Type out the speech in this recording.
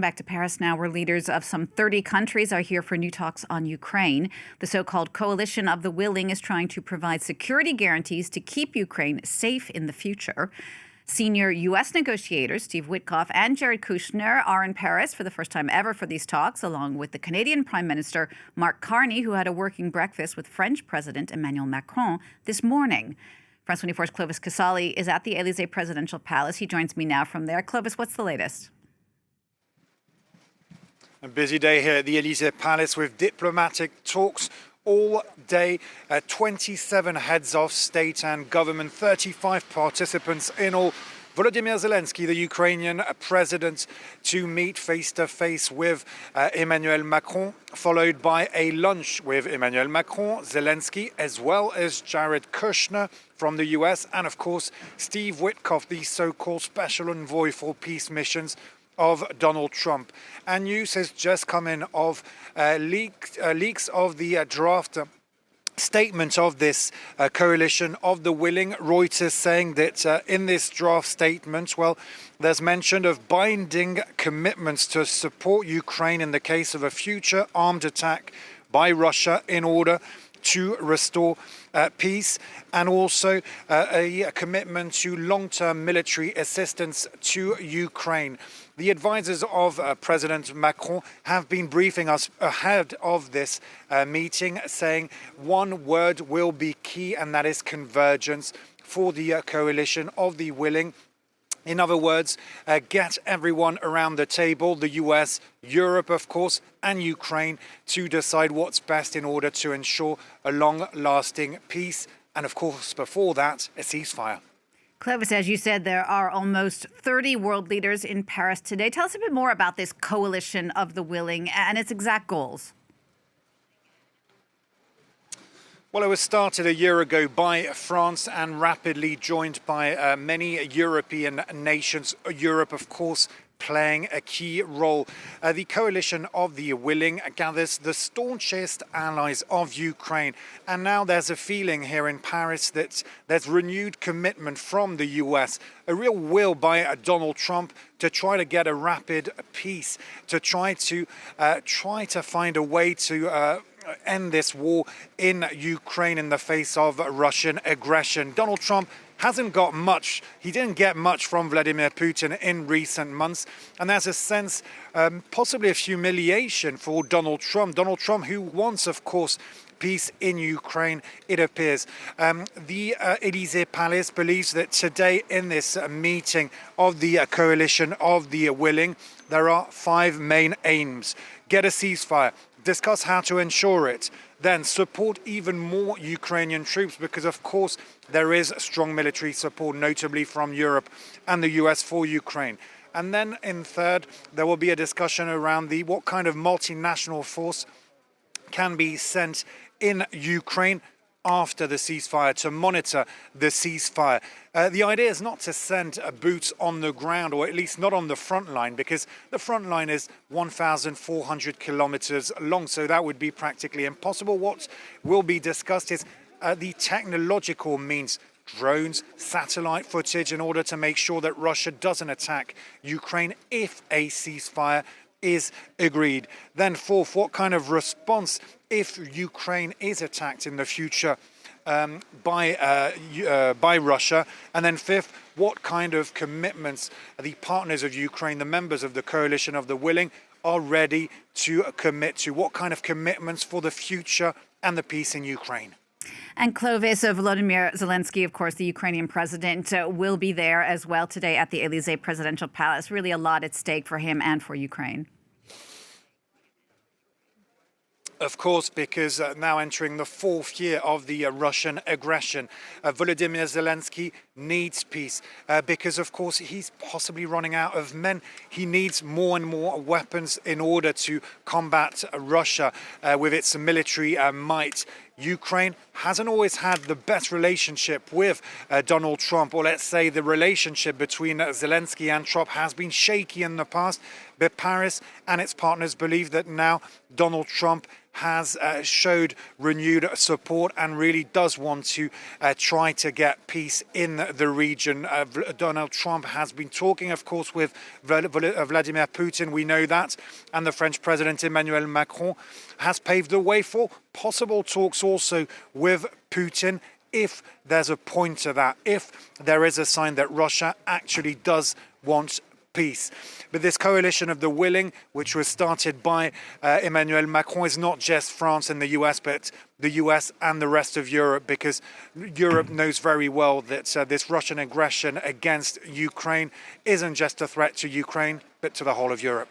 back to Paris now, where leaders of some 30 countries are here for new talks on Ukraine. The so-called Coalition of the Willing is trying to provide security guarantees to keep Ukraine safe in the future. Senior U.S. negotiators Steve Witkoff and Jared Kushner are in Paris for the first time ever for these talks, along with the Canadian Prime Minister Mark Carney, who had a working breakfast with French President Emmanuel Macron this morning. France 24's Clovis Casali is at the Élysée Presidential Palace. He joins me now from there. Clovis, what's the latest? A busy day here at the Élysée Palace with diplomatic talks all day. 27 heads of state and government, 35 participants in all. Volodymyr Zelenskyy, the Ukrainian president, to meet face-to-face with Emmanuel Macron, followed by a lunch with Emmanuel Macron, Zelenskyy, as well as Jared Kushner from the US, and of course Steve Witkoff, the so-called special envoy for peace missions of Donald Trump. And news has just come in of leaks of the draft statement of this coalition of the willing. Reuters saying that in this draft statement, well, there's mention of binding commitments to support Ukraine in the case of a future armed attack by Russia in order to restore peace, and also a commitment to long-term military assistance to Ukraine. The advisors of President Macron have been briefing us ahead of this meeting, saying one word will be key, and that is convergence for the coalition of the willing. In other words, get everyone around the table, the US, Europe, of course, and Ukraine, to decide what's best in order to ensure a long-lasting peace. And of course, before that, a ceasefire. Clovis, as you said, there are almost 30 world leaders in Paris today. Tell us a bit more about this coalition of the willing and its exact goals. Well, it was started a year ago by France and rapidly joined by many European nations. Europe, of course, playing a key role. The coalition of the willing gathers the staunchest allies of Ukraine. And now there's a feeling here in Paris that there's renewed commitment from the US, a real will by Donald Trump to try to get a rapid peace, to try to find a way to end this war in Ukraine in the face of Russian aggression. Donald Trump hasn't got much. He didn't get much from Vladimir Putin in recent months. And there's a sense, possibly of humiliation for Donald Trump. Donald Trump, who wants, of course, peace in Ukraine, it appears. The Élysée Palace believes that today in this meeting of the coalition of the willing, there are 5 main aims. Get a ceasefire. Discuss how to ensure it, then support even more Ukrainian troops, because of course there is strong military support, notably from Europe and the US for Ukraine. And then in third, there will be a discussion around what kind of multinational force can be sent in Ukraine after the ceasefire, to monitor the ceasefire. The idea is not to send boots on the ground, or at least not on the front line, because the front line is 1,400 kilometers long, so that would be practically impossible. What will be discussed is the technological means, drones, satellite footage, in order to make sure that Russia doesn't attack Ukraine if a ceasefire is agreed. Then fourth, what kind of response if Ukraine is attacked in the future by Russia? And then fifth, what kind of commitments the partners of Ukraine, the members of the coalition of the willing, are ready to commit to? What kind of commitments for the future and the peace in Ukraine? And Clovis, Volodymyr Zelenskyy, of course, the Ukrainian president, will be there as well today at the Élysée Presidential Palace. Really a lot at stake for him and for Ukraine. Of course, because now entering the 4th year of the Russian aggression, Volodymyr Zelenskyy needs peace because, of course, he's possibly running out of men. He needs more and more weapons in order to combat Russia with its military might. Ukraine hasn't always had the best relationship with Donald Trump, or let's say the relationship between Zelenskyy and Trump has been shaky in the past. But Paris and its partners believe that now Donald Trump has showed renewed support and really does want to try to get peace in the region. Donald Trump has been talking, of course, with Vladimir Putin, we know that, and the French President Emmanuel Macron has paved the way for possible talks also with Putin if there's a point to that, if there is a sign that Russia actually does want peace. But this coalition of the willing, which was started by Emmanuel Macron, is not just France and the US, but the US and the rest of Europe, because Europe knows very well that this Russian aggression against Ukraine isn't just a threat to Ukraine, but to the whole of Europe.